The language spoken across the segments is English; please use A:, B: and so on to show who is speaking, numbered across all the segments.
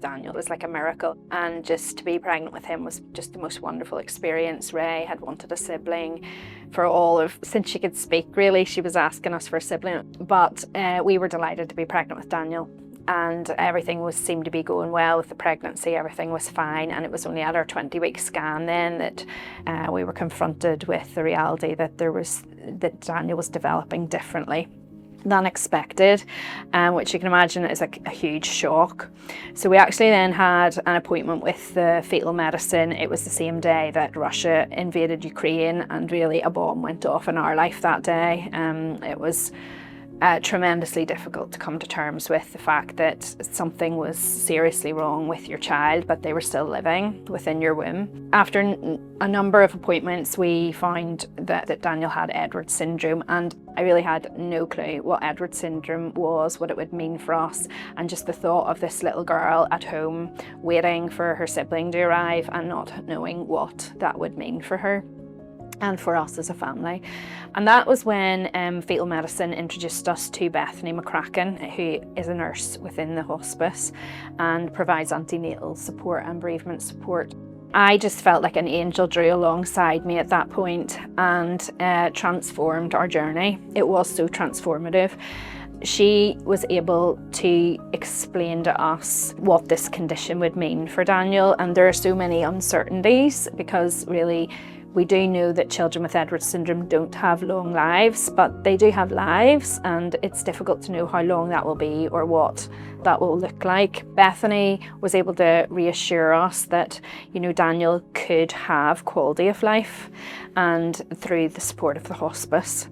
A: Daniel was like a miracle, and just to be pregnant with him was just the most wonderful experience. Ray had wanted a sibling since she could speak, really. She was asking us for a sibling, but we were delighted to be pregnant with Daniel, and everything seemed to be going well with the pregnancy. Everything was fine, and it was only at our 20-week scan then that we were confronted with the reality that that Daniel was developing differently than expected, which you can imagine is a huge shock. So we actually then had an appointment with the fetal medicine. It was the same day that Russia invaded Ukraine, and really a bomb went off in our life that day. It was tremendously difficult to come to terms with the fact that something was seriously wrong with your child, but they were still living within your womb. After a number of appointments, we found that Daniel had Edwards syndrome, and I really had no clue what Edwards syndrome was, what it would mean for us, and just the thought of this little girl at home waiting for her sibling to arrive and not knowing what that would mean for her and for us as a family. And that was when fetal medicine introduced us to Bethany McCracken, who is a nurse within the hospice and provides antenatal support and bereavement support. I just felt like an angel drew alongside me at that point and transformed our journey. It was so transformative. She was able to explain to us what this condition would mean for Daniel, and there are so many uncertainties because really we do know that children with Edwards syndrome don't have long lives, but they do have lives, and it's difficult to know how long that will be or what that will look like. Bethany was able to reassure us that, Daniel could have quality of life, and through the support of the hospice.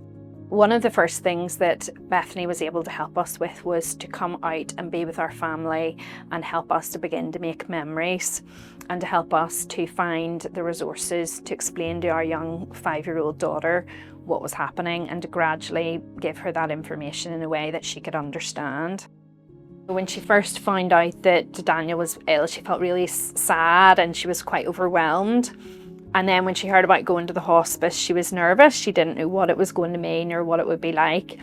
A: One of the first things that Bethany was able to help us with was to come out and be with our family and help us to begin to make memories and to help us to find the resources to explain to our young 5-year-old daughter what was happening and to gradually give her that information in a way that she could understand. When she first found out that Daniel was ill, she felt really sad and she was quite overwhelmed. And then when she heard about going to the hospice, she was nervous. She didn't know what it was going to mean or what it would be like.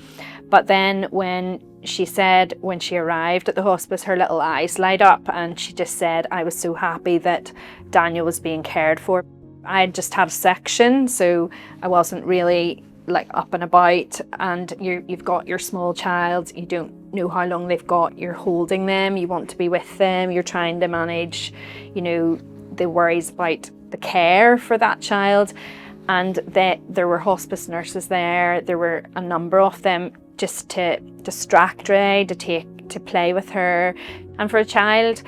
A: But then when she said when she arrived at the hospice, her little eyes light up and she just said, "I was so happy that Daniel was being cared for." I just had a section, so I wasn't really like up and about, and you've got your small child, you don't know how long they've got, you're holding them, you want to be with them, you're trying to manage, the worries about the care for that child, and there were hospice nurses there. There were a number of them just to distract Ray, to play with her. And for a child,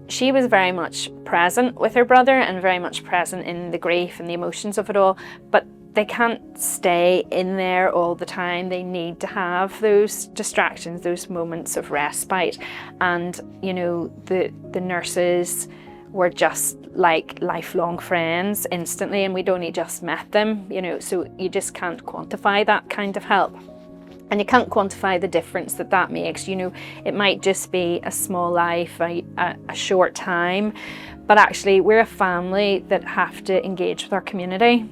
A: she was very much present with her brother and very much present in the grief and the emotions of it all, but they can't stay in there all the time. They need to have those distractions, those moments of respite. And the nurses were just like lifelong friends instantly, and we'd only just met them, so you just can't quantify that kind of help. And you can't quantify the difference that makes. It might just be a small life, a short time, but actually we're a family that have to engage with our community.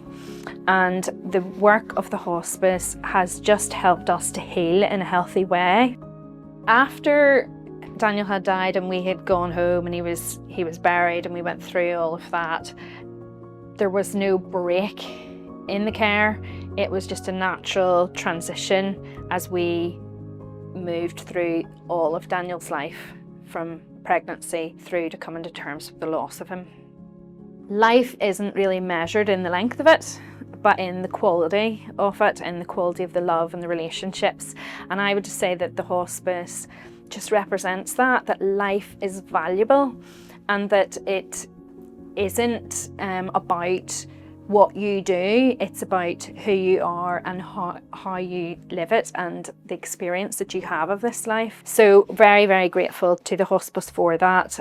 A: And the work of the hospice has just helped us to heal in a healthy way. After Daniel had died and we had gone home and he was buried and we went through all of that, there was no break in the care. It was just a natural transition as we moved through all of Daniel's life, from pregnancy through to coming to terms with the loss of him. Life isn't really measured in the length of it, but in the quality of it, and the quality of the love and the relationships. And I would just say that the hospice just represents that life is valuable, and that it isn't about what you do, it's about who you are and how you live it and the experience that you have of this life. So very, very grateful to the hospice for that.